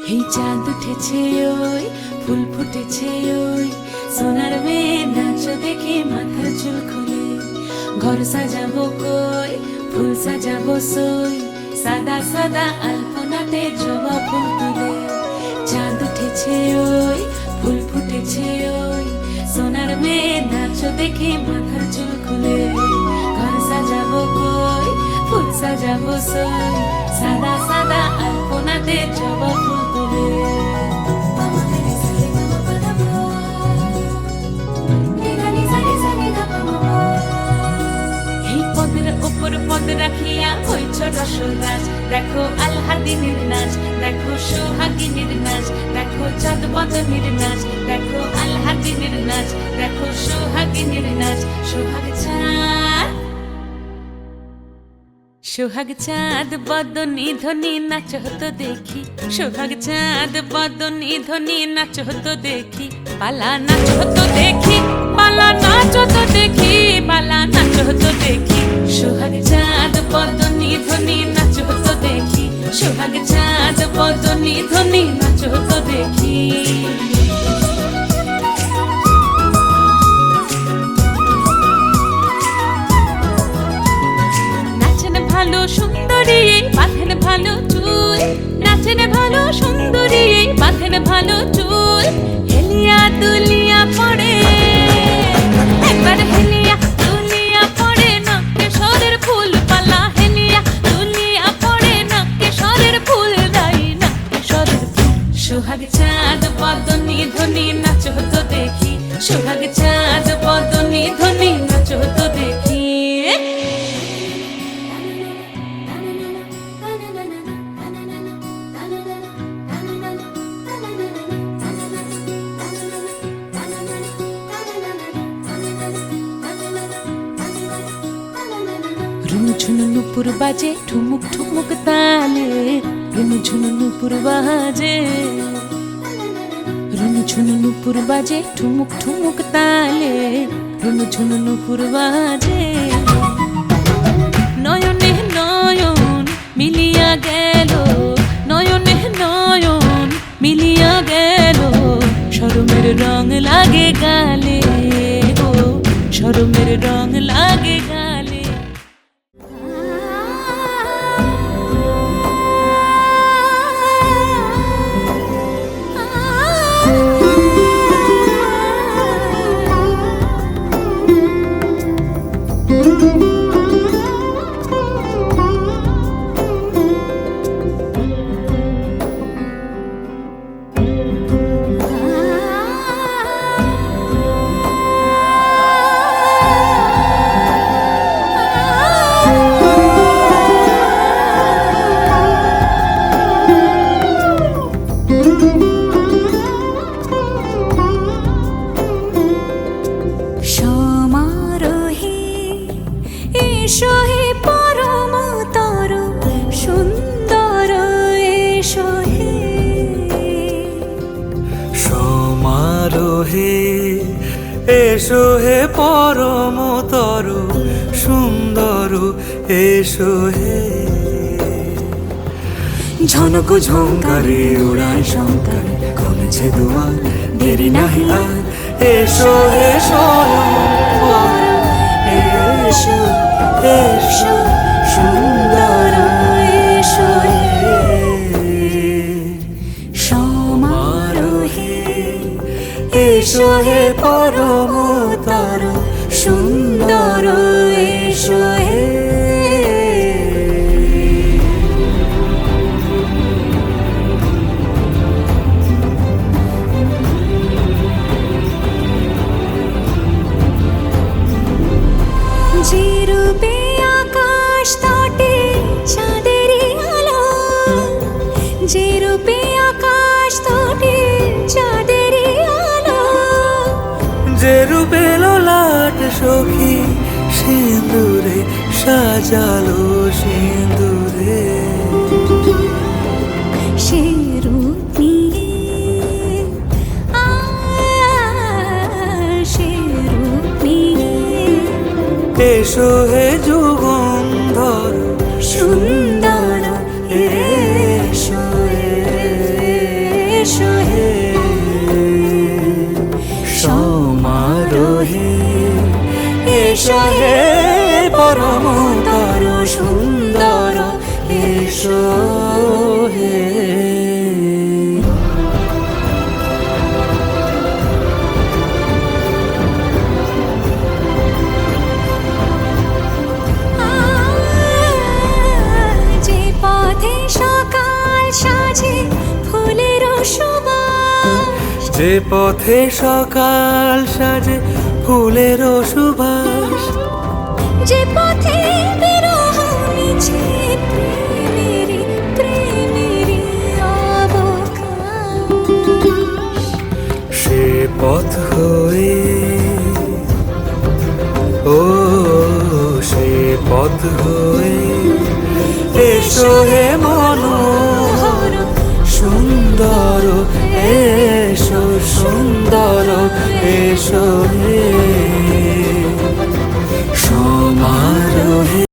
এই চাঁদ উঠেছে ওই ফুল ফুটেছে ওই সোনার মেয়ে নাচ দেখে মাথার চুল খুলে ঘর সাজাবো কই ফুল সাজাবো সই সাদা সাদা আলপনাতে জবা ফুল তুলে চাঁদ উঠেছে ওই ফুল ফুটেছে ওই সোনার মেয়ে নাচ দেখে মাথার চুল খুলে ঘর সাজাবো কই ফুল সাজাবো সই সাদা সাদা আলপনাতে জবা ফুল তুলে এই পদের উপর পদ রাখিয়া হইছ রসরাজ দেখো আল্লাদিনের নাচ দেখো সোহাগিনীর নাচ দেখো চাঁদ বদনের নাচ দেখো আল্লাদিনের নাচ দেখো সোহাগিনীর নাচ সোহাগ চাঁদ সোহাগ চাঁদ বদনী ধ্বনি নাচ হতো দেখি সোহাগ চাঁদ বদনী ধ্বনি নাচ হতো দেখি পালা নাচ হতো দেখি পালা নাচ হতো দেখি পালা নাচ হতো দেখি সোহাগ চাঁদ বদনী ধ্বনি নাচ হতো দেখি সোহাগ চাঁদ বদনী ধ্বনি নাচ হতো দেখি ভালো সুন্দরী বাঁধেন ভালো চুল নাচেন ভালো সুন্দরী বাঁধেন ভালো চুল হেলিয়া দুলিয়া পড়ে একবার হেলিয়া দুলিয়া পড়ে নকে সরের ফুল পালা হেলিয়া দুলিয়া পড়ে নকে সরের ফুল দাই নকে সরের ফুল সোহাগ চাঁদ বদনী ধ্বনি নাচ হতো দেখি সোহাগ চাঁদ বদনী ধ্বনি নাচ হতো দেখি ঝুনু নুপুর বাজে ঠুমুক ঠুমুক তালে রুনু ঝুনু নুপুর বাজে রুনু ঝুনু নুপুর বাজে ঠুমুক ঠুমুক তালে রুনু ঝুনু নুপুর বাজে নয়নে নয়ন মিলিয়া গেল নয়নে নয়ন মিলিয়া গেল শরমের রং লাগে গালে গো শরমের রং লাগে গালে এসো হে পরমতর সুন্দর এসো হে ঝনক ঝঙ্কারে উড়ায় শঙ্কার কমেছে দুয়ার দেরি নাহি আর এসো হে এসো এসো সুন্দর এসো হে সমারোহে এসো হে পরমতর সুন্দর এসো হে যে রূপে আকাশ তটে চাঁদেরই আলো যে রূপে আকাশ তটে চাঁদেরই আলো যে রূপে ললাট সখী সিঁদুরে সাজালো সিঁদুরে সে রূপ নিয়ে সে রূপ নিয়ে এসো হে যুগন্ধর সুন্দর এসো হে এসো হে। যে পথে সকাল সাজে ফুলের সুবাস, যে পথে সকাল সাজে ফুলের সুবাস, যে পথে বিরহ মিছে প্রেমেরই প্রেমেরই অবকাশ, সে পথ হয়ে ও সে পথ হয়ে এসো হে মনোহর সুন্দর, এসো সুন্দর এসো হে। সমারোহে